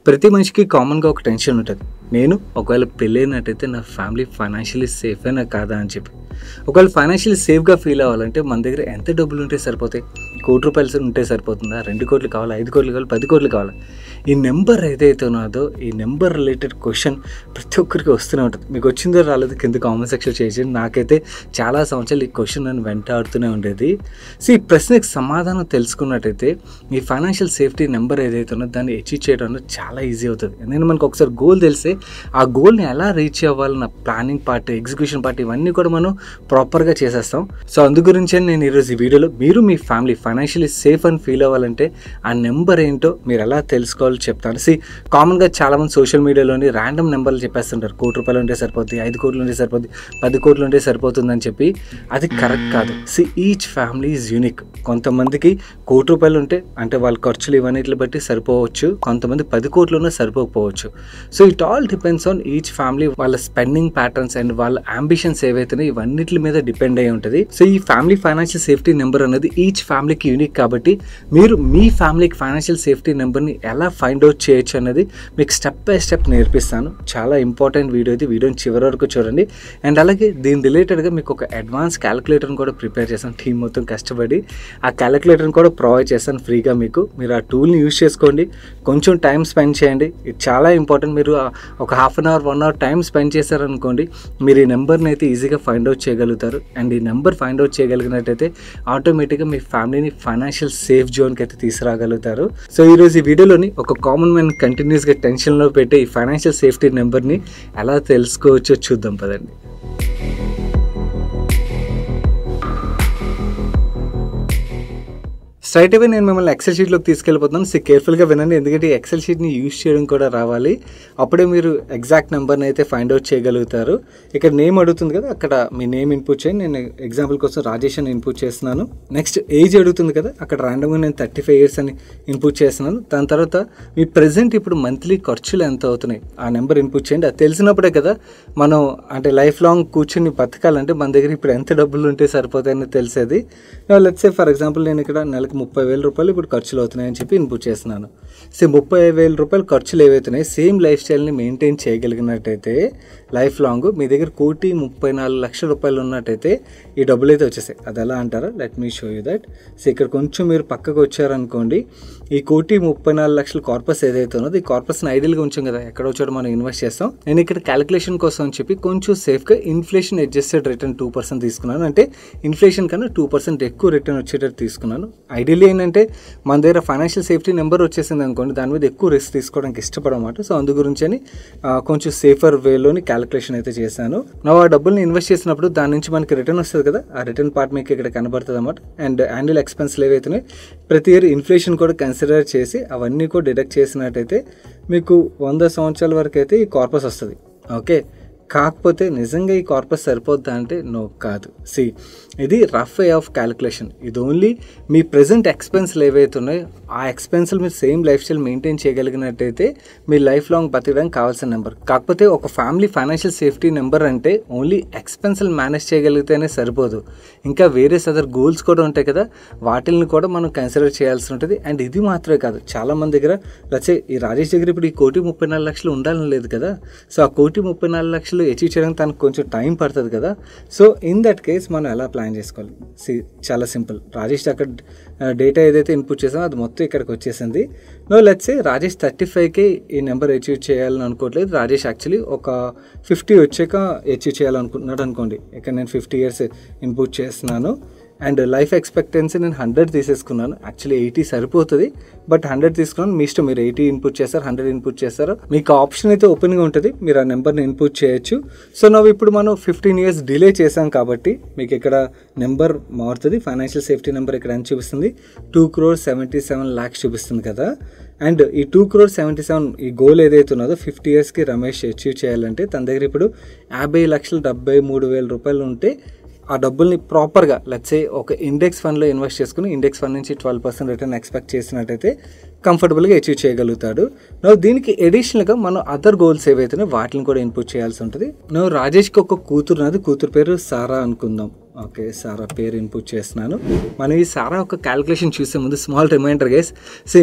ప్రతి మనిషికి కామన్గా ఒక టెన్షన్ ఉంటుంది. నేను ఒకవేళ పెళ్ళైనట్టయితే నా ఫ్యామిలీ ఫైనాన్షియలీ సేఫేనా కాదా అని చెప్పి. ఒకవేళ ఫైనాన్షియలీ సేఫ్గా ఫీల్ అవ్వాలంటే మన దగ్గర ఎంత డబ్బులు ఉంటే సరిపోతాయి? ₹1,00,00,000 ఉంటే సరిపోతుందా? 2 కోట్లు కావాలా? 5 కోట్లు కావాలి? 10 కోట్లు కావాలా? ఈ నెంబర్ ఏదైతే ఉన్నదో ఈ నెంబర్ రిలేటెడ్ క్వశ్చన్ ప్రతి ఒక్కరికి వస్తూనే ఉంటుంది. మీకు వచ్చిందో రాలేదు కింద కామెంట్ సెక్షన్ చేసి. నాకైతే చాలా సంవత్సరాలు ఈ క్వశ్చన్ నన్ను వెంటాడుతూనే ఉండేది. సో ఈ ప్రశ్నకి సమాధానం తెలుసుకున్నట్టయితే మీ ఫైనాన్షియల్ సేఫ్టీ నెంబర్ ఏదైతే ఉన్నదో దాన్ని అచీవ్ చేయడం అనేది చాలా ఈజీ అవుతుంది. ఎందుకంటే మనకు ఒకసారి గోల్ తెలిస్తే ఆ గోల్ని ఎలా రీచ్ అవ్వాలన్న ప్లానింగ్ పార్ట్, ఎగ్జిక్యూషన్ పార్ట్ ఇవన్నీ కూడా మనం ప్రాపర్గా చేసేస్తాం. సో అందు గురించే నేను ఈరోజు ఈ వీడియోలో మీరు మీ ఫ్యామిలీ ఫైనాన్షియలీ సేఫ్ అని ఫీల్ అవ్వాలంటే ఆ నెంబర్ ఏంటో మీరు ఎలా తెలుసుకోవాలో చెప్తాను. కామన్గా చాలామంది సోషల్ మీడియాలోని ర్యాండమ్ నెంబర్లు చెప్పేస్తుంటారు. ₹1,00,00,000 ఉంటే సరిపోద్ది, 5 కోట్లు ఉంటే సరిపోద్ది, 10 కోట్లు ఉంటే సరిపోతుందని చెప్పి. అది కరెక్ట్ కాదు. Each family is unique. కొంతమందికి ₹1,00,00,000 ఉంటే అంటే వాళ్ళ ఖర్చులు ఇవన్నిటిని బట్టి సరిపోవచ్చు, కొంతమంది 10 కోట్లు ఉన్నా సరిపోకపోవచ్చు. So it all depends on each family, వాళ్ళ స్పెండింగ్ ప్యాటర్న్స్ అండ్ వాళ్ళ అంబిషన్స్ ఏవైతే ఇవన్నిటి మీద డిపెండ్ అయి ఉంటుంది. సో ఈ ఫ్యామిలీ ఫైనాన్షియల్ సేఫ్టీ నెంబర్ అనేది ఈచ్ ఫ్యామిలీకి యూనిక్ కాబట్టి మీరు మీ ఫ్యామిలీకి ఫైనాన్షియల్ సేఫ్టీ నెంబర్ని ఎలా ఫైండ్ అవుట్ చేయొచ్చు అనేది మీకు స్టెప్ బై స్టెప్ నేర్పిస్తాను. చాలా ఇంపార్టెంట్ వీడియో ఇది. వీడియోని చివరి వరకు చూడండి. అండ్ అలాగే దీని రిలేటెడ్గా మీకు ఒక అడ్వాన్స్ క్యాలిక్యులేటర్ని కూడా ప్రిపేర్ చేస్తాను. టీం మొత్తం కష్టపడి ఆ క్యాలిక్యులేటర్ని కూడా ప్రొవైడ్ చేస్తాను ఫ్రీగా మీకు. మీరు ఆ టూల్ని యూజ్ చేసుకోండి, కొంచెం టైం స్పెండ్ చేయండి. ఇది చాలా ఇంపార్టెంట్. మీరు ఒక ½ an hour 1 hour time spend చేశారనుకోండి, మీరు ఈ నెంబర్ని అయితే ఈజీగా ఫైండ్ అవుట్ చేయగలుగుతారు. అండ్ ఈ నెంబర్ ఫైండ్ అవుట్ చేయగలిగినట్టయితే ఆటోమేటిక్గా మీ ఫ్యామిలీని ఫైనాన్షియల్ సేఫ్ జోన్కి అయితే తీసుకురాగలుగుతారు. సో ఈరోజు ఈ వీడియోలోని ఒక కామన్ మ్యాన్ కంటిన్యూస్గా టెన్షన్లో పెట్టే ఈ ఫైనాన్షియల్ సేఫ్టీ నెంబర్ని ఎలా తెలుసుకోవచ్చో చూద్దాం పదండి. స్ట్రైట్ అవే నేను మిమ్మల్ని ఎక్సెల్ షీట్లోకి తీసుకెళ్ళిపోతున్నాను. కేర్ఫుల్గా వినండి, ఎందుకంటే ఈ ఎక్సెల్ షీట్ని యూజ్ చేయడం కూడా రావాలి. అప్పుడే మీరు ఎగ్జాక్ట్ నెంబర్ని అయితే ఫైండ్ అవుట్ చేయగలుగుతారు. ఇక్కడ నేమ్ అడుగుతుంది కదా, అక్కడ మీ నేమ్ ఇన్పుట్ చేయండి. నేను ఎగ్జాంపుల్ కోసం రాజేష్ అని ఇన్పుట్ చేస్తున్నాను. నెక్స్ట్ ఏజ్ అడుగుతుంది కదా, అక్కడ ర్యాండమ్గా నేను 35 years అని ఇన్పుట్ చేస్తున్నాను. దాని తర్వాత మీ ప్రెజెంట్ ఇప్పుడు మంత్లీ ఖర్చులు ఎంత అవుతున్నాయి ఆ నెంబర్ ఇన్పుట్ చేయండి. అది తెలిసినప్పుడే కదా మనం అంటే లైఫ్ లాంగ్ కూర్చుని బతకాలంటే మన దగ్గర ఇప్పుడు ఎంత డబ్బులు ఉంటే సరిపోతాయని తెలిసేది. లెట్స్ సే ఫర్ ఎగ్జాంపుల్ నేను ఇక్కడ నెలకు ₹30,000 ఇప్పుడు ఖర్చులు అవుతున్నాయని చెప్పి ఇన్పుట్ చేస్తున్నాను. ₹30,000 ఖర్చులు ఏవైతున్నాయి సేమ్ లైఫ్ స్టైల్ని మెయింటైన్ చేయగలిగినట్టయితే లైఫ్ లాంగ్ మీ దగ్గర ₹1,34,00,000 ఉన్నట్టయితే ఈ డబ్బులు అయితే వచ్చేసాయి. అది ఎలా అంటారా? Let me show you that. ఇక్కడ కొంచెం మీరు పక్కకు వచ్చారనుకోండి, ఈ ₹1,34,00,000 కార్పస్ ఏదైతే ఉన్నదో ఈ కార్పస్ని ఐడియల్గా ఉంచాం కదా, ఎక్కడో చోట మనం ఇన్వెస్ట్ చేస్తాం. నేను ఇక్కడ క్యాలిక్యులేషన్ కోసం అని చెప్పి కొంచెం సేఫ్గా ఇన్ఫ్లేషన్ అడ్జస్టెడ్ రిటర్న్ 2% తీసుకున్నాను. అంటే ఇన్ఫ్లేషన్ కన్నా 2% ఎక్కువ రిటర్న్ వచ్చేటట్టు తీసుకున్నాను. ఐడియల్లీ ఏంటంటే మన దగ్గర ఫైనాన్షియల్ సేఫ్టీ నెంబర్ వచ్చేసింది అనుకోండి, దాని మీద ఎక్కువ రిస్క్ తీసుకోవడానికి ఇష్టపడమాట. సో అందు గురించి అని కొంచెం సేఫర్ వేలోని క్యాలిక్యులేషన్ అయితే చేశాను. నా ఆ డబ్బుల్ని ఇన్వెస్ట్ చేసినప్పుడు దాని నుంచి మనకి రిటర్న్ వస్తుంది కదా, ఆ రిటర్న్ పార్ట్ మీకు ఇక్కడ కనబడుతుంది అన్నమాట. అండ్ యాన్యువల్ ఎక్స్పెన్స్లు ఏవైతే ప్రతి ఇయర్ ఇన్ఫ్లేషన్ కూడా కన్సిడర్ చేసి అవన్నీ కూడా డిడక్ట్ చేసినట్టయితే మీకు 100 సంవత్సరాల వరకు అయితే ఈ కార్పస్ వస్తుంది. ఓకే, కాకపోతే నిజంగా ఈ కార్పస్ సరిపోద్దా అంటే నో, కాదు. ఇది రఫ్ వే ఆఫ్ క్యాలిక్యులేషన్. ఇది ఓన్లీ మీ ప్రెజెంట్ ఎక్స్పెన్స్లు ఏవైతే ఉన్నాయో ఆ ఎక్స్పెన్స్లు మీరు సేమ్ లైఫ్ స్టైల్ మెయింటైన్ చేయగలిగినట్టయితే మీ లైఫ్ లాంగ్ బతకడానికి కావాల్సిన నెంబర్. కాకపోతే ఒక ఫ్యామిలీ ఫైనాన్షియల్ సేఫ్టీ నెంబర్ అంటే ఓన్లీ ఎక్స్పెన్స్లు మేనేజ్ చేయగలిగితేనే సరిపోదు, ఇంకా వేరే అదర్ గోల్స్ కూడా ఉంటాయి కదా, వాటిని కూడా మనం కన్సిడర్ చేయాల్సి ఉంటుంది. అండ్ ఇది మాత్రమే కాదు, చాలామంది దగ్గర లచ్చే ఈ రాజేష్ దగ్గర ఇప్పుడు ఈ ₹1,34,00,000 ఉండాలని లేదు కదా. సో ఆ ₹1,34,00,000 అచీవ్ చేయడానికి తనకు కొంచెం టైం పడుతుంది కదా. సో ఇన్ దట్ కేస్ మనం ఎలా ప్లాన్ చేసుకోవాలి? చాలా సింపుల్. రాజేష్ అక్కడ డేటా ఏదైతే ఇన్పుట్ చేసామో అది మొత్తం ఇక్కడికి వచ్చేసింది. లెట్స్ సే రాజేష్ 35K ఈ నెంబర్ అచీవ్ చేయాలని అనుకోవట్లేదు. రాజేష్ యాక్చువల్లీ ఒక 50 వచ్చాక అచీవ్ చేయాలనుకుంటున్నాడు అనుకోండి. ఇక్కడ నేను 50 years ఇన్పుట్ చేస్తున్నాను. అండ్ లైఫ్ ఎక్స్పెక్టెన్సీ నేను 100 తీసేసుకున్నాను. యాక్చువల్లీ 80 సరిపోతుంది, బట్ 100 తీసుకున్నాను. మీ ఇష్టం, మీరు 80 ఇన్పుట్ చేస్తారు, 100 ఇన్పుట్ చేస్తారు, మీకు ఆప్షన్ అయితే ఓపెన్గా ఉంటుంది. మీరు ఆ నెంబర్ని ఇన్పుట్ చేయొచ్చు. సో ఇప్పుడు మనం 15 years డిలే చేసాం కాబట్టి మీకు ఇక్కడ నెంబర్ మారుతుంది. ఫైనాన్షియల్ సేఫ్టీ నెంబర్ ఇక్కడ ఎంత చూపిస్తుంది? 2,77,00,000 చూపిస్తుంది కదా. అండ్ ఈ 2,77,00,000 ఈ గోల్ ఏదైతే ఉన్నదో 50 yearsకి రమేష్ అచీవ్ చేయాలంటే తన దగ్గర ఇప్పుడు ₹50,73,000 ఉంటే ఆ డబ్బుల్ని ప్రాపర్గా లెట్స్ సే ఒక ఇండెక్స్ ఫండ్లో ఇన్వెస్ట్ చేసుకుని ఇండెక్స్ ఫండ్ నుంచి 12% రిటర్న్ ఎక్స్పెక్ట్ చేసినట్టయితే కంఫర్టబుల్గా అచీవ్ చేయగలుగుతాడు. దీనికి అడిషనల్గా మనం అదర్ గోల్స్ ఏవైతే వాటిని కూడా ఇన్పుట్ చేయాల్సి ఉంటుంది. రాజేష్కి ఒక కూతురు ఉన్నది, కూతురు పేరు సారా అనుకుందాం. ఓకే, సారా పేరు ఇన్పుట్ చేస్తున్నాను. మనం ఈ సారా ఒక క్యాలిక్యులేషన్ చూసే ముందు స్మాల్ రిమైండర్ గైస్,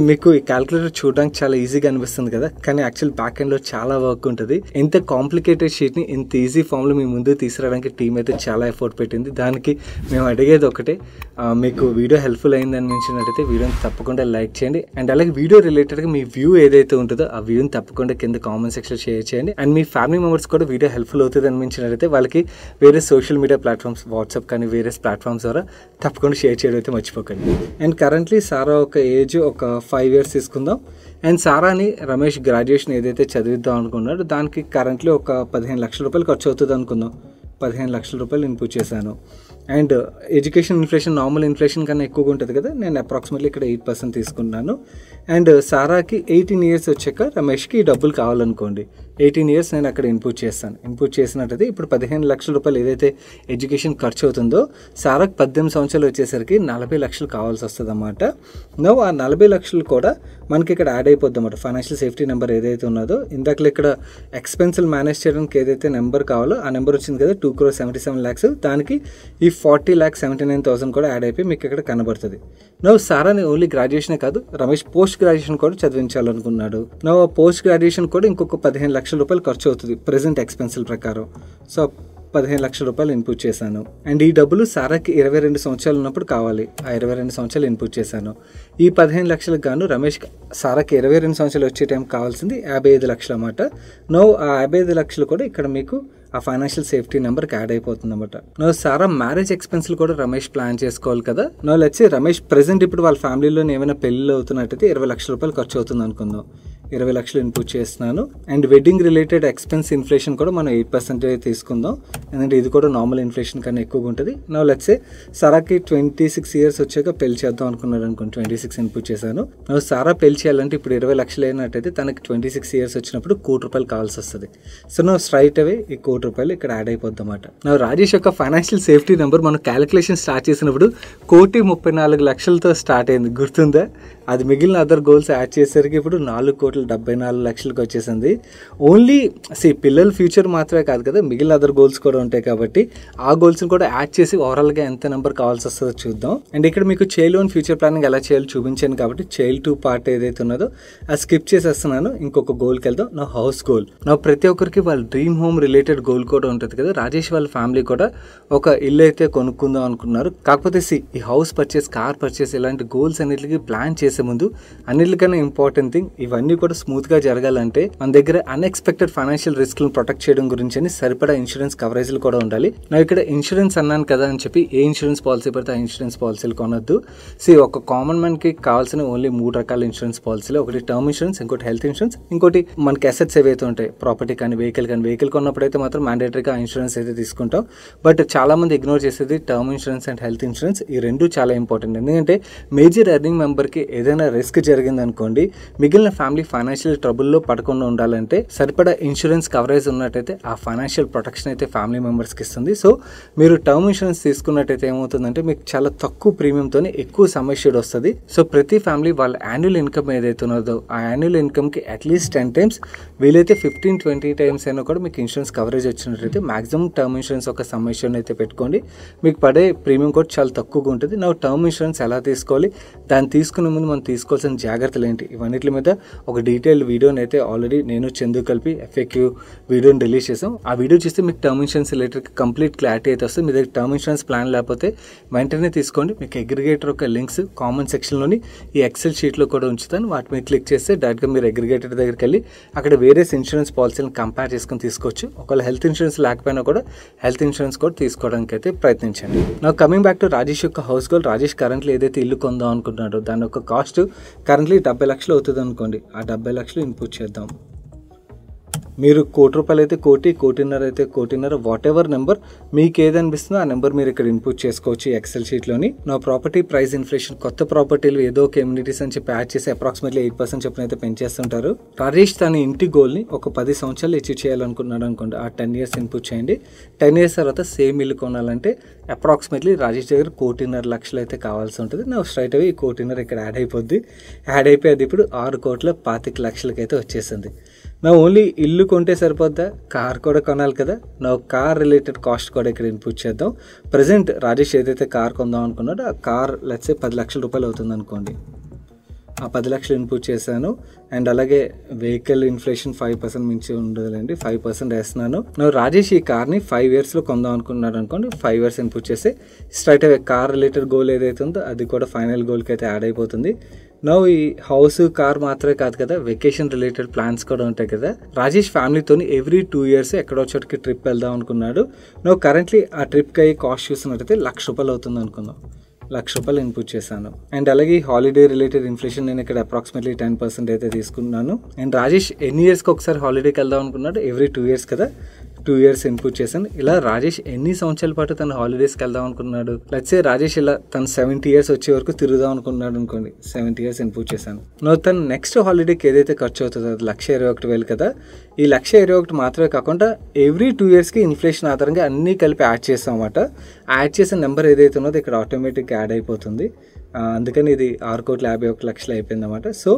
మీకు ఈ క్యాలిక్యులేటర్ చూడడానికి చాలా ఈజీగా అనిపిస్తుంది కదా, కానీ యాక్చువల్ బ్యాక్ ఎండ్లో చాలా వర్క్ ఉంటుంది. ఇంత కాంప్లికేటెడ్ షీట్ని ఇంత ఈజీ ఫామ్లో మీ ముందు తీసుకురావడానికి టీం అయితే చాలా ఎఫర్ట్ పెట్టింది. దానికి మేము అడిగేది ఒకటే, మీకు వీడియో హెల్ప్ఫుల్ అయిందని అనిపించినట్టయితే వీడియోని తప్పకుండా లైక్ చేయండి. అండ్ అలాగే వీడియో రిలేటెడ్గా మీ వ్యూ ఏదైతే ఉంటుందో ఆ వ్యూని తప్పకుండా కింద కామెంట్ సెక్షన్లో షేర్ చేయండి. అండ్ మీ ఫ్యామిలీ మెంబర్స్ కూడా వీడియో హెల్ప్ఫుల్ అవుతుంది అనిపించినట్టయితే వాళ్ళకి వేరే సోషల్ మీడియా ప్లాట్ఫామ్స్, వాట్సాప్ కానీ వేరే ప్లాట్ఫామ్స్ ద్వారా తప్పకుండా షేర్ చేయడం అయితే మర్చిపోకండి. అండ్ కరెంట్లీ సారా ఒక ఏజ్ ఒక 5 years తీసుకుందాం. అండ్ సారాని రమేష్ గ్రాడ్యుయేషన్ ఏదైతే చదివిద్దాం అనుకున్నాడో దానికి కరెంట్లీ ఒక 15 లక్షల రూపాయలు ఖర్చు అవుతుంది అనుకుందాం. 15 లక్షల రూపాయలు ఇన్పుట్ చేశాను. And education inflation normal inflation కన్నా ఎక్కువగా ఉంటుంది కదా, నేను అప్రాక్సిమేట్లీ ఇక్కడ 8% తీసుకున్నాను. అండ్ సారాకి 18 years వచ్చాక రమేష్కి ఈ డబ్బులు కావాలనుకోండి, 18 years నేను అక్కడ ఇన్పుట్ చేస్తాను. ఇన్పుట్ చేసినట్టయితే ఇప్పుడు 15 లక్షల రూపాయలు ఏదైతే ఎడ్యుకేషన్ ఖర్చు అవుతుందో సారాకి 18 సంవత్సరాలు వచ్చేసరికి 40 లక్షలు కావాల్సి వస్తుంది అన్నమాట. ఆ 40 లక్షలు కూడా మనకి ఇక్కడ యాడ్ అయిపోద్ది అన్నమాట. ఫైనాన్షియల్ సేఫ్టీ నెంబర్ ఏదైతే ఉన్నదో ఇందాకలో ఇక్కడ ఎక్స్పెన్సులు మేనేజ్ చేయడానికి ఏదైతే నెంబర్ కావాలో ఆ నెంబర్ వచ్చింది కదా, 2,77,00,000, దానికి ఈ 40,79,000 కూడా యాడ్ అయిపోయి మీకు ఇక్కడ కనబడుతుంది. సారాని ఓన్లీ గ్రాడ్యుయేషనే కాదు, రమేష్ పోస్ట్ గ్రాడ్యుయేషన్ కూడా చదివించాలనుకున్నాడు. పోస్ట్ గ్రాడ్యుయేషన్ కూడా ఇంకొక 15 లక్షల రూపాయలు ఖర్చు అవుతుంది ప్రెసెంట్ ఎక్స్పెన్సిల్ ప్రకారం. సో 15 లక్షల రూపాయలు ఇన్పుట్ చేశాను. అండ్ ఈ డబ్బులు సారాకి 22 సంవత్సరాలు ఉన్నప్పుడు కావాలి, ఆ 22 సంవత్సరాలు ఇన్పుట్ చేశాను. ఈ 15 లక్షలకు గాను రమేష్ సారాకి 22 సంవత్సరాలు వచ్చే టైం కావాల్సింది 55 లక్షలు అన్నమాట. ఆ 55 లక్షలు కూడా ఇక్కడ మీకు ఆ ఫైనాన్షియల్ సేఫ్టీ నెంబర్కి యాడ్ అయిపోతుంది అనమాట. సారా మ్యారేజ్ ఎక్స్పెన్స్లు కూడా రమేష్ ప్లాన్ చేసుకోవాలి కదా. లెట్స్ సే రమేష్ ప్రెసెంట్ ఇప్పుడు వాళ్ళ ఫ్యామిలీలో ఏమైనా పెళ్ళిళ్ళు అవుతున్నట్టయితే 20 లక్షల రూపాయలు ఖర్చు అవుతుంది అనుకుందాం. 20 లక్షలు ఇన్పుట్ చేస్తున్నాను. And wedding related expense inflation కూడా మనం 8% తీసుకుందాం, ఎందుకంటే ఇది కూడా నార్మల్ ఇన్ఫ్లేషన్ కన్నా ఎక్కువగా ఉంటుంది. లెట్స్ సే సారాకి 26 years వచ్చాక పెళ్లి చేద్దాం అనుకున్నాడు అనుకోండి, 26 ఇన్పుట్ చేశాను. సారా పెళ్లి చేయాలంటే ఇప్పుడు 20 లక్షలు అయినట్టయితే తనకి 26 years వచ్చినప్పుడు 1 కోటి రూపాయలు కావాల్సి వస్తుంది. సో స్ట్రైట్ అవే ఈ 1 కోటి రూపాయలు ఇక్కడ యాడ్ అయిపోద్ది అన్నమాట. రాజేష్ యొక్క ఫైనాన్షియల్ సేఫ్టీ నెంబర్ మనం క్యాలిక్యులేషన్ స్టార్ట్ చేసినప్పుడు 1,34,00,000తో స్టార్ట్ అయింది, గుర్తుందా? అది మిగిలిన అదర్ గోల్స్ యాడ్ చేసేసరికి ఇప్పుడు 4,74,00,000కి వచ్చేసింది. ఓన్లీ పిల్లల ఫ్యూచర్ మాత్రమే కాదు కదా, మిగిలిన అదర్ గోల్స్ కూడా ఉంటాయి కాబట్టి ఆ గోల్స్ని కూడా యాడ్ చేసి ఓవరాల్గా ఎంత నెంబర్ కావాల్సి వస్తుందో చూద్దాం. అండ్ ఇక్కడ మీకు చైల్డ్ లోన్ ఫ్యూచర్ ప్లానింగ్ ఎలా చేయాలో చూపించాను కాబట్టి చైల్డ్ 2 పార్ట్ ఏదైతే ఉన్నదో అది స్కిప్ చేసేస్తున్నాను. ఇంకొక గోల్కి వెళ్దాం. House goal. ప్రతి ఒక్కరికి వాళ్ళ డ్రీమ్ హోమ్ రిలేటెడ్ గోల్ కూడా ఉంటుంది కదా. రాజేష్ వాళ్ళ ఫ్యామిలీ కూడా ఒక ఇల్లు అయితే కొనుక్కుందాం అనుకున్నారు. కాకపోతే ఈ హౌస్ పర్చేస్, కార్ పర్చేస్ ఇలాంటి గోల్స్ అన్నిటికీ ప్లాన్ చేసే ముందు అన్నిటికన్నా ఇంపార్టెంట్ థింగ్, ఇవన్నీ కూడా స్మూత్ గా జరగాలంటే మన దగ్గర అన్ఎక్స్పెక్టెడ్ ఫైనాన్షియల్ రిస్క్లను ప్రొటెక్ట్ చేయడం గురించి సరిపడా ఇన్సూరెన్స్ కవరేజ్లు కూడా ఉండాలి. ఇక్కడ ఇన్సూరెన్స్ అన్నాను కదా అని చెప్పి ఏ ఇన్సూరెన్స్ పాలసీ పడితే ఆ ఇన్సూరెన్స్ పాలసీలు కొనొద్దు. ఒక కామన్ మ్యాన్ కి కావాల్సిన ఓన్లీ 3 రకాల ఇన్సూరెన్స్ పాలసీలు, ఒకటి టర్మ్ ఇన్సూరెన్స్, ఇంకోటి హెల్త్ ఇన్సూరెన్స్, ఇంకోటి మనకి అసెట్స్ ఏవైతే ఉంటాయి, ప్రాపర్టీ కానీ వెహికల్ కొన్నప్పుడు అయితే మాత్రం మ్యాండేటరీగా ఇన్సూరెన్స్ అయితే తీసుకుంటాం. బట్ చాలా మంది ఇగ్నోర్ చేసేది term insurance and health insurance. ఈ రెండు చాలా ఇంపార్టెంట్, ఎందుకంటే మేజర్ ఎర్నింగ్ మెంబర్కి ఏదైనా రిస్క్ జరిగింది అనుకోండి, మిగిలిన ఫ్యామిలీ ఫైనాన్షియల్ ట్రబుల్లో పడకుండా ఉండాలంటే సరిపడా ఇన్సూరెన్స్ కవరేజ్ ఉన్నట్టయితే ఆ ఫైనాన్షియల్ ప్రొటెక్షన్ అయితే ఫ్యామిలీ మెంబర్స్కి ఇస్తుంది. సో మీరు టర్మ్ ఇన్సూరెన్స్ తీసుకున్నట్టయితే ఏమవుతుందంటే మీకు చాలా తక్కువ ప్రీమియంతోనే ఎక్కువ సమ్ అష్యూర్డ్ వస్తుంది. సో ప్రతి ఫ్యామిలీ వాళ్ళ యాన్యువల్ ఇన్కమ్ ఏదైతే ఉన్నదో ఆ యాన్యువల్ ఇన్కమ్కి అట్లీస్ట్ 10 times, వీలైతే 15-20 times అయినా కూడా మీకు ఇన్సూరెన్స్ కవరేజ్ వచ్చినట్టయితే మాక్సిమం టర్మ్ ఇన్సూరెన్స్ ఒక సమ్ అష్యూర్డ్ అయితే పెట్టుకోండి. మీకు పడే ప్రీమియం కూడా చాలా తక్కువగా ఉంటుంది. టర్మ్ ఇన్సూరెన్స్ ఎలా తీసుకోవాలి, దాన్ని తీసుకునే ముందు మనం తీసుకోవాల్సిన జాగ్రత్తలు ఏంటి, ఇవన్నిటి మీద ఒక డీటెయిల్డ్ వీడియోని అయితే ఆల్రెడీ నేను చందు కలిపి FAQ వీడియోని రిలీజ్ చేసాం. ఆ వీడియో చూస్తే మీకు term insurance related complete clarity అయితే వస్తుంది. మీ దగ్గర టర్మ్ ఇన్సూరెన్స్ ప్లాన్ లేకపోతే వెంటనే తీసుకోండి. మీకు అగ్రిగేటర్ యొక్క లింక్స్ కామెంట్ సెక్షన్లోని ఈ ఎక్సెల్ షీట్లో కూడా ఉంచుతాను. వాటి మీద క్లిక్ చేస్తే డైరెక్ట్గా మీరు అగ్రిగేటర్ దగ్గరికి వెళ్ళి అక్కడ వేరే ఇన్సూరెన్స్ పాలసీలను కంపేర్ చేసుకుని తీసుకోవచ్చు. ఒకవేళ హెల్త్ ఇన్సూరెన్స్ లేకపోయినా కూడా హెల్త్ ఇన్సూరెన్స్ కూడా తీసుకోవడానికి అయితే ప్రయత్నించండి. కమింగ్ బ్యాక్ టు రాజేష్ యొక్క హౌస్ గోల్. రాజేష్ కరెంట్లీ ఏదైతే ఇల్లు కొందాం అనుకుంటున్నాడో దాని యొక్క కాస్ట్ కరెంట్లీ 70 లక్షలు అవుతుంది అనుకోండి. ఆ 70 లక్షలు ఇన్పుట్ చేద్దాం. మీరు ₹1,00,00,000 అయితే 1,00,00,000, 1,50,00,000 అయితే 1,50,00,000, వాట్ ఎవర్ నెంబర్ మీకు ఏది అనిపిస్తుందో ఆ నెంబర్ మీరు ఇక్కడ ఇన్పుట్ చేసుకోవచ్చు ఈ ఎక్సెల్ షీట్లోని. నా ప్రాపర్టీ ప్రైస్ ఇన్ఫ్లేషన్, కొత్త ప్రాపర్టీలు ఏదో ఒక ఎమ్యూనిటీస్ అని చెప్పి యాడ్ చేసి అప్రాక్సిమేట్లీ 8% చొప్పున అయితే పెంచేస్తుంటారు. రాజేష్ తన ఇంటి గోల్ని ఒక 10 సంవత్సరాలు అచీవ్ చేయాలనుకున్నాడు అనుకోండి, ఆ 10 years ఇన్పుట్ చేయండి. 10 years తర్వాత సేమ్ ఇల్లు కొనాలంటే అప్రాక్సిమేట్లీ రాజేష్ దగ్గర 1,50,00,000 అయితే కావాల్సి ఉంటుంది. నా స్ట్రైట్ అవే ఈ 1,50,00,000 ఇక్కడ యాడ్ అయిపోద్ది. యాడ్ అయిపోయి అది ఇప్పుడు 6,25,00,000 అయితే వచ్చేసింది. నా ఓన్లీ ఇల్లు కొంటే సరిపోద్దా, కార్ కూడా కొనాలి కదా. నా కార్ రిలేటెడ్ కాస్ట్ కూడా ఇక్కడ ఇన్పుట్ చేద్దాం. ప్రజెంట్ రాజేష్ ఏదైతే కార్ కొందాం అనుకున్నాడో ఆ కార్ లెట్స్ సే ₹10,00,000 అవుతుంది అనుకోండి. ఆ 10,00,000 ఇన్పుట్ చేశాను. అండ్ అలాగే వెహికల్ ఇన్ఫ్లేషన్ 5% మించి ఉండదులేండి, 5% వేస్తున్నాను. నేను రాజేష్ ఈ కార్ని 5 yearsలో కొందాం అనుకున్నాడు అనుకోండి, 5 years ఇన్పుట్ చేసి స్ట్రైట్ అవే కార్ రిలేటెడ్ గోల్ ఏదైతే ఉందో అది కూడా ఫైనల్ గోల్కి అయితే యాడ్ అయిపోతుంది. నో ఈ హౌస్ కార్ మాత్రమే కాదు కదా, వెకేషన్ రిలేటెడ్ ప్లాన్స్ కూడా ఉంటాయి కదా. రాజేష్ ఫ్యామిలీతో ఎవ్రీ 2 years ఎక్కడో చోటికి ట్రిప్ వెళ్దాం అనుకున్నాడు. నో కరెంట్లీ ఆ ట్రిప్కి అయ్యి కాస్ట్ చూసినట్టయితే ₹1,00,000 అవుతుంది అనుకుందాం. ₹1,00,000 ఇన్పుట్ చేశాను. అండ్ అలాగే హాలిడే రిలేటెడ్ ఇన్ఫ్లేషన్ నేను ఇక్కడ అప్రాక్సిమేట్లీ 10% అయితే తీసుకున్నాను. అండ్ రాజేష్ ఎన్ని ఇయర్స్కి ఒకసారి హాలిడేకి వెళ్దాం అనుకున్నాడు, ఎవ్రీ 2 years కదా, 2 years ఇన్పుట్ చేశాను. ఇలా రాజేష్ ఎన్ని సంవత్సరాల పాటు తన హాలిడేస్కి వెళ్దాం అనుకున్నాడు, లెట్స్ సే రాజేష్ ఇలా తను 70 years వచ్చే వరకు తిరుగుదాం అనుకున్నాడు అనుకోండి, 70 years ఇన్పుట్ చేశాను. తను నెక్స్ట్ హాలిడేకి ఏదైతే ఖర్చు అవుతుందో అది ₹1,21,000 కదా. ఈ ₹1,21,000 మాత్రమే కాకుండా ఎవ్రీ 2 yearsకి ఇన్ఫ్లేషన్ ఆధారంగా అన్నీ కలిపి యాడ్ చేస్తాం అన్నమాట. యాడ్ చేసిన నెంబర్ ఏదైతే ఉన్నదో ఇక్కడ ఆటోమేటిక్గా యాడ్ అయిపోతుంది. అందుకని ఇది 6,51,00,000 అయిపోయింది అన్నమాట. సో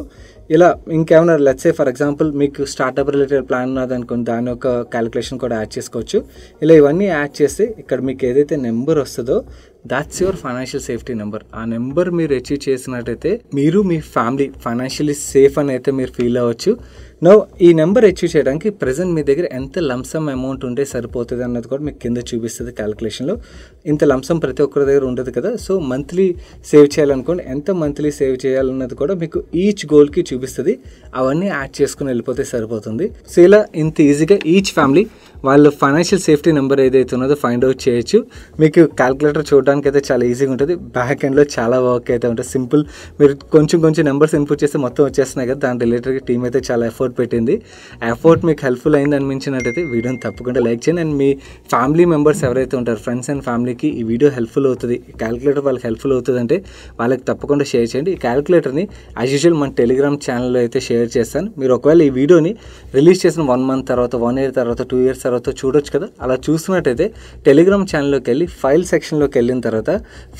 ఇలా ఇంకేమైనా లెట్స్ సే ఫర్ ఎగ్జాంపుల్ మీకు స్టార్టప్ రిలేటెడ్ ప్లాన్ ఉన్నది అనుకోండి, దాని యొక్క క్యాలిక్యులేషన్ కూడా యాడ్ చేసుకోవచ్చు. ఇలా ఇవన్నీ యాడ్ చేస్తే ఇక్కడ మీకు ఏదైతే నెంబర్ వస్తుందో that's your financial safety number. ఆ నెంబర్ మీరు అచీవ్ చేసినట్టయితే మీరు మీ ఫ్యామిలీ ఫైనాన్షియలీ సేఫ్ అని అయితే మీరు ఫీల్ అవ్వచ్చు. నో ఈ నెంబర్ అచీవ్ చేయడానికి ప్రెజెంట్ మీ దగ్గర ఎంత లంసమ్ అమౌంట్ ఉంటే సరిపోతుంది అన్నది కూడా మీకు కింద చూపిస్తుంది క్యాలిక్యులేషన్లో. ఇంత లంసమ్ ప్రతి ఒక్కరి దగ్గర ఉండదు కదా. సో మంత్లీ సేవ్ చేయాలనుకోండి, ఎంత మంత్లీ సేవ్ చేయాలన్నది కూడా మీకు ఈచ్ గోల్కి చూపిస్తుంది. అవన్నీ యాడ్ చేసుకుని వెళ్ళిపోతే సరిపోతుంది. సో ఇలా ఇంత ఈజీగా ఈచ్ ఫ్యామిలీ వాళ్ళ ఫైనాన్షియల్ సేఫ్టీ నెంబర్ ఏదైతే ఉన్నదో ఫైండ్ అవుట్ చేయొచ్చు. మీకు క్యాలిక్యులేటర్ చూడడానికి అయితే చాలా ఈజీగా ఉంటుంది, బ్యాక్ ఎండ్లో చాలా వర్క్ అయితే ఉంటుంది. సింపుల్, మీరు కొంచెం నెంబర్స్ ఇన్పుట్ చేస్తే మొత్తం వచ్చేస్తున్నాయి కదా. దాని రిలేటెడ్గా టీమ్ అయితే చాలా ఎఫర్ట్ పెట్టింది. ఆ ఎఫర్ట్ మీకు హెల్ప్ఫుల్ అయింది అనిపించినట్టయితే వీడియోని తప్పకుండా లైక్ చేయండి. అండ్ మీ ఫ్యామిలీ మెంబర్స్ ఎవరైతే ఉంటారో ఫ్రెండ్స్ అండ్ ఫ్యామిలీకి ఈ వీడియో హెల్ప్ఫుల్ అవుతుంది, ఈ క్యాలిక్యులేటర్ వాళ్ళకి హెల్ప్ఫుల్ అవుతుంది అంటే వాళ్ళకి తప్పకుండా షేర్ చేయండి. ఈ క్యాలిక్యులేటర్ని యాజ్ యూజువల్ మన టెలిగ్రామ్ ఛానల్లో అయితే షేర్ చేస్తాను. మీరు ఒకవేళ ఈ వీడియోని రిలీజ్ చేసిన 1 month తర్వాత, 1 year తర్వాత, 2 years తర్వాత చూడొచ్చు కదా. అలా చూసినట్టయితే టెలిగ్రామ్ ఛానల్లోకి వెళ్ళి ఫైల్ సెక్షన్లోకి వెళ్ళిన తర్వాత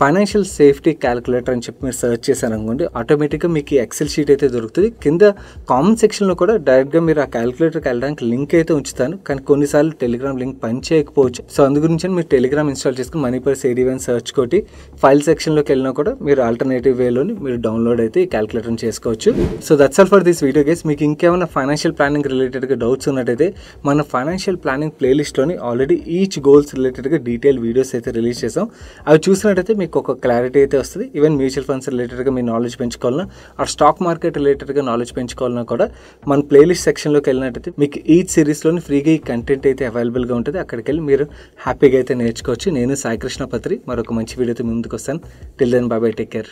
ఫైనాన్షియల్ సేఫ్టీ క్యాలిక్యులేటర్ అని చెప్పి మీరు సెర్చ్ చేశారనుకోండి, ఆటోమేటిక్గా మీకు ఎక్సెల్ షీట్ అయితే దొరుకుతుంది. కింద కామెంట్ సెక్షన్లో కూడా డైరెక్ట్గా మీరు ఆ క్యాలిక్యులేటర్కి వెళ్ళడానికి లింక్ అయితే ఉంచుతాను. కానీ కొన్నిసార్లు టెలిగ్రామ్ లింక్ పని చేయకపోవచ్చు. సో అందు గురించి మీరు టెలిగ్రామ్ ఇన్స్టాల్ చేసుకుని మనీపర్స్ ఏడివన్ సెర్చ్ కొట్టి ఫైల్ సెక్షన్లోకి వెళ్ళినా కూడా మీరు ఆల్టర్నేటివ్ వేలోని మీరు డౌన్లోడ్ అయితే ఈ క్యాలిక్యులేటర్ని చేసుకోవచ్చు. So that's all for this video guys. మీకు ఇంకేమైనా ఫైనాన్షియల్ ప్లానింగ్ రిలేటెడ్గా డౌట్స్ ఉన్నట్టయితే మన ఫైనాన్షియల్ ప్లానింగ్ ప్లేలిస్ట్లోని ఆల్రెడీ ఈచ్ గోల్స్ రిలేటెడ్గా డీటెయిల్ వీడియోస్ అయితే రిలీజ్ చేసాం. అవి చూసినట్టయితే మీకు ఒక క్లారిటీ అయితే వస్తుంది. ఈవెన్ మ్యూచువల్ ఫండ్స్ రిలేటెడ్గా మీ నాలెడ్జ్ పెంచుకోవాలన్నా, ఆ స్టాక్ మార్కెట్ రిలేటెడ్గా నాలెడ్జ్ పెంచుకోవాలన్నా కూడా మన ప్లేలిస్ట్ సెక్షన్లోకి వెళ్ళినట్టయితే మీకు ఈచ్ సిరీస్లోని ఫ్రీగా ఈ కంటెంట్ అయితే అవైలబుల్గా ఉంటుంది. అక్కడికి వెళ్ళి మీరు హ్యాపీగా అయితే నేర్చుకోవచ్చు. నేను సాయి కృష్ణ పత్రి మరొక మంచి వీడియోతో ముందుకు వస్తాను. Till then bye bye, take care.